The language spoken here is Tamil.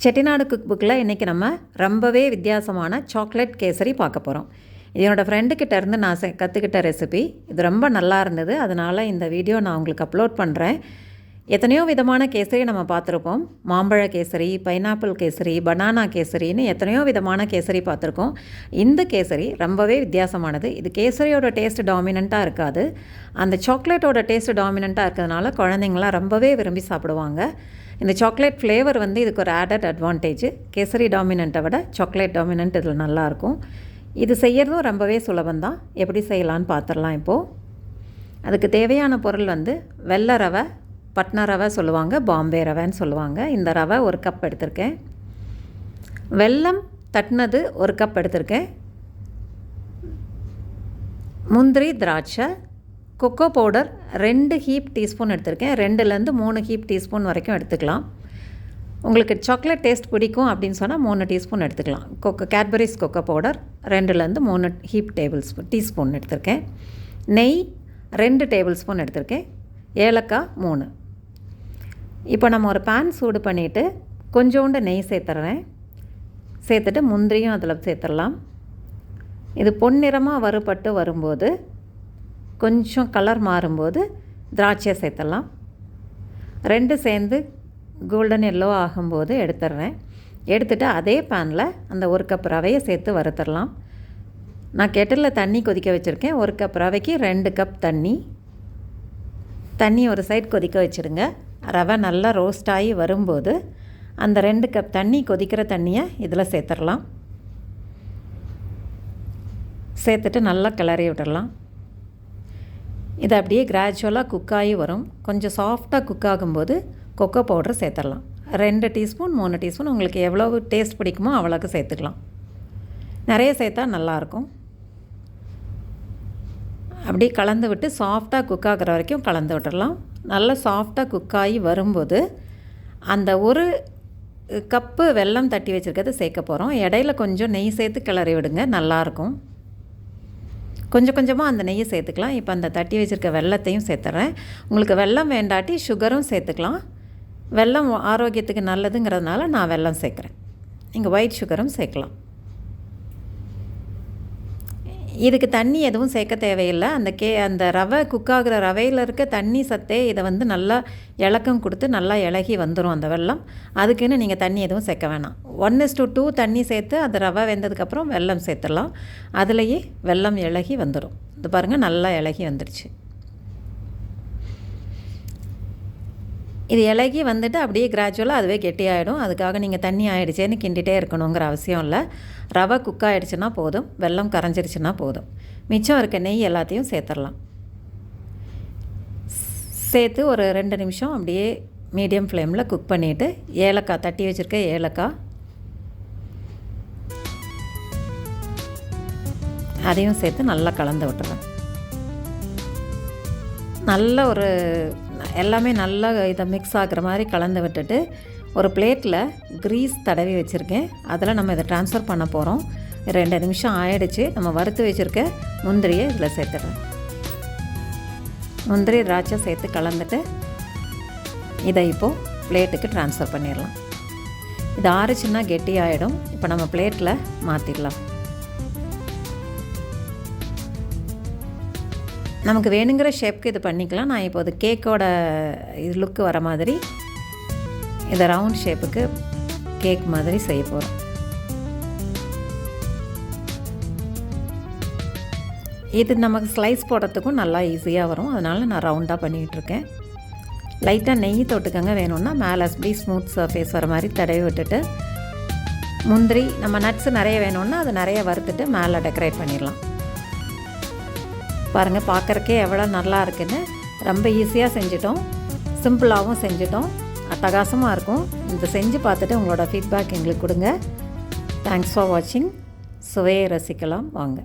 செட்டிநாடு குக் புக்கில் இன்றைக்கி நம்ம ரொம்பவே வித்தியாசமான சாக்லேட் கேசரி பார்க்க போகிறோம். இது என்னோடய ஃப்ரெண்டுக்கிட்ட இருந்து நான் கற்றுக்கிட்ட ரெசிபி. இது ரொம்ப நல்லா இருந்தது. அதனால் இந்த வீடியோ நான் உங்களுக்கு அப்லோட் பண்ணுறேன். எத்தனையோ விதமான கேசரி நம்ம பார்த்துருப்போம். மாம்பழ கேசரி, பைனாப்பிள் கேசரி, பனானா கேசரின்னு எத்தனையோ விதமான கேசரி பார்த்துருக்கோம். இந்த கேசரி ரொம்பவே வித்தியாசமானது. இது கேசரியோட டேஸ்ட் டாமினண்ட்டாக இருக்காது, அந்த சாக்லேட்டோட டேஸ்ட் டாமினண்ட்டாக இருக்கிறதுனால குழந்தைங்களாம் ரொம்பவே விரும்பி சாப்பிடுவாங்க. இந்த சாக்லேட் ஃப்ளேவர் இதுக்கு ஒரு ஆடட் அட்வான்டேஜ். கேசரி டாமினண்ட்டை விட சாக்லேட் டாமினண்ட் இதில் நல்லாயிருக்கும். இது செய்கிறதும் ரொம்பவே சுலபந்தான். எப்படி செய்யலான்னு பார்த்துடலாம் இப்போது. அதுக்கு தேவையான பொருள் வெள்ளை ரவை, பட்னா ரவை சொல்லுவாங்க, பாம்பே ரவைன்னு சொல்லுவாங்க. இந்த ரவை 1 கப் எடுத்திருக்கேன். வெல்லம் தட்டினது 1 கப் எடுத்திருக்கேன். முந்திரி, திராட்சை, கொக்கோ பவுடர் 2 ஹீப் டீஸ்பூன் எடுத்திருக்கேன். 2லேருந்து 3 ஹீப் டீஸ்பூன் வரைக்கும் எடுத்துக்கலாம். உங்களுக்கு சாக்லேட் டேஸ்ட் பிடிக்கும் அப்படின்னு சொன்னால் 3 டீஸ்பூன் எடுத்துக்கலாம். கேட்பரிஸ் கொக்கோ பவுடர் 2லேருந்து 3 ஹீப் டீஸ்பூன் எடுத்திருக்கேன். நெய் 2 டேபிள் ஸ்பூன் எடுத்திருக்கேன். ஏலக்காய் 3. இப்போ நம்ம ஒரு பேன் சூடு பண்ணிவிட்டு கொஞ்சோண்டு நெய் சேர்த்துறேன். சேர்த்துட்டு முந்திரியும் அதில் சேர்த்துடலாம். இது பொன்னிறமாக வறுபட்டு வரும்போது, கொஞ்சம் கலர் மாறும்போது திராட்சையை சேர்த்துடலாம். 2 சேர்ந்து கோல்டன் எல்லோ ஆகும்போது எடுத்துடுறேன். எடுத்துகிட்டு அதே பேனில் அந்த 1 கப் ரவையை சேர்த்து வறுத்துடலாம். நான் கெட்டிலில் தண்ணி கொதிக்க வச்சுருக்கேன். 1 கப் ரவைக்கு 2 கப் தண்ணி ஒரு சைட் கொதிக்க வச்சுடுங்க. ரவை நல்லா ரோஸ்ட் ஆகி வரும்போது அந்த 2 கப் தண்ணி, கொதிக்கிற தண்ணியை இதில் சேர்த்துடலாம். சேர்த்துட்டு நல்லா கிளறி விட்டுடலாம். இது அப்படியே கிராஜுவலாக குக்காகி வரும். கொஞ்சம் சாஃப்டாக குக் ஆகும்போது கொக்கோ பவுடர் சேர்த்துடலாம். 2 டீஸ்பூன் 3 டீஸ்பூன் உங்களுக்கு எவ்வளவு டேஸ்ட் பிடிக்குமோ அவ்வளோக்கு சேர்த்துக்கலாம். நிறைய சேர்த்தா நல்லாயிருக்கும். அப்படியே கலந்து விட்டு சாஃப்டாக குக் ஆகிற வரைக்கும் கலந்து விட்டுடலாம். நல்லா சாஃப்டாக குக்காகி வரும்போது அந்த 1 கப்பு வெல்லம் தட்டி வச்சுருக்கிறது சேர்க்க போகிறோம். இடையில கொஞ்சம் நெய் சேர்த்து கிளறி விடுங்க, நல்லாயிருக்கும். கொஞ்சம் கொஞ்சமாக அந்த நெய்யை சேர்த்துக்கலாம். இப்போ அந்த தட்டி வச்சுருக்க வெல்லத்தையும் சேர்த்துறேன். உங்களுக்கு வெல்லம் வேண்டாட்டி சுகரும் சேர்த்துக்கலாம். வெல்லம் ஆரோக்கியத்துக்கு நல்லதுங்கிறதுனால நான் வெல்லம் சேர்க்குறேன். நீங்கள் ஒயிட் சுகரும் சேர்க்கலாம். இதுக்கு தண்ணி எதுவும் சேர்க்க தேவையில்லை. அந்த ரவை குக்காகிற ரவையில் இருக்க தண்ணி சத்தே இதை நல்லா இலக்கம் கொடுத்து நல்லா இலகி வந்துடும் அந்த வெல்லம். அதுக்குன்னு நீங்கள் தண்ணி எதுவும் சேர்க்க வேணாம். 1:2 தண்ணி சேர்த்து அந்த ரவை வெந்ததுக்கப்புறம் வெல்லம் சேர்த்துடலாம். அதுலேயே வெல்லம் இலகி வந்துடும். இது பாருங்கள், நல்லா இலகி வந்துடுச்சு. இது இலகி வந்துட்டு அப்படியே கிராஜுவலாக அதுவே கெட்டியாகிடும். அதுக்காக நீங்கள் தண்ணி ஆகிடுச்சேன்னு கிண்டிகிட்டே இருக்கணுங்கிற அவசியம் இல்லை. ரவை குக் ஆகிடுச்சுன்னா போதும், வெல்லம் கரைஞ்சிருச்சுன்னா போதும். மிச்சம் இருக்க நெய் எல்லாத்தையும் சேர்த்துடலாம். சேர்த்து ஒரு 2 நிமிஷம் அப்படியே மீடியம் ஃப்ளேமில் குக் பண்ணிவிட்டு ஏலக்காய், தட்டி வச்சுருக்க ஏலக்காய் அதையும் சேர்த்து நல்லா கலந்து விட்டுறேன். நல்ல ஒரு எல்லாமே நல்லா இதை மிக்ஸ் ஆகிற மாதிரி கலந்து விட்டுட்டு ஒரு பிளேட்டில் க்ரீஸ் தடவி வச்சுருக்கேன். அதில் நம்ம இதை ட்ரான்ஸ்ஃபர் பண்ண போகிறோம். 2 நிமிஷம் ஆயிடுச்சு. நம்ம வறுத்து வச்சுருக்க முந்திரியை இதில் சேர்த்துடுறேன். முந்திரி, திராட்சை சேர்த்து கலந்துட்டு இதை இப்போது பிளேட்டுக்கு ட்ரான்ஸ்ஃபர் பண்ணிடலாம். இது ஆறுச்சுன்னா கெட்டி ஆகிடும். இப்போ நம்ம பிளேட்டில் மாற்றிடலாம். நமக்கு வேணுங்கிற ஷேப்க்கு இது பண்ணிக்கலாம். நான் இப்போ அது கேக்கோட லுக்கு வர மாதிரி இதை ரவுண்ட் ஷேப்புக்கு கேக் மாதிரி செய்ய போகிறோம். இது நமக்கு ஸ்லைஸ் போடுறதுக்கும் நல்லா ஈஸியாக வரும். அதனால் நான் ரவுண்டாக பண்ணிகிட்ருக்கேன். லைட்டாக நெய் தொட்டுக்கங்க. வேணும்னா மேலே அப்படி ஸ்மூத் சர்ஃபேஸ் வர மாதிரி தடவி விட்டுட்டு முந்திரி, நம்ம நட்ஸு நிறைய வேணும்னா அதை நிறைய வறுத்துட்டு மேலே டெக்கரேட் பண்ணிடலாம். பாருங்கள், பார்க்குறக்கே எவ்வளோ நல்லா இருக்குன்னு. ரொம்ப ஈஸியாக செஞ்சிட்டோம், சிம்பிளாகவும் செஞ்சிட்டோம், அட்டகாசமாக இருக்கும். இதை செஞ்சு பார்த்துட்டு உங்களோட ஃபீட்பேக் எங்களுக்கு கொடுங்க. தேங்க்ஸ் ஃபார் வாட்சிங். சுவையை ரசிக்கலாம் வாங்க.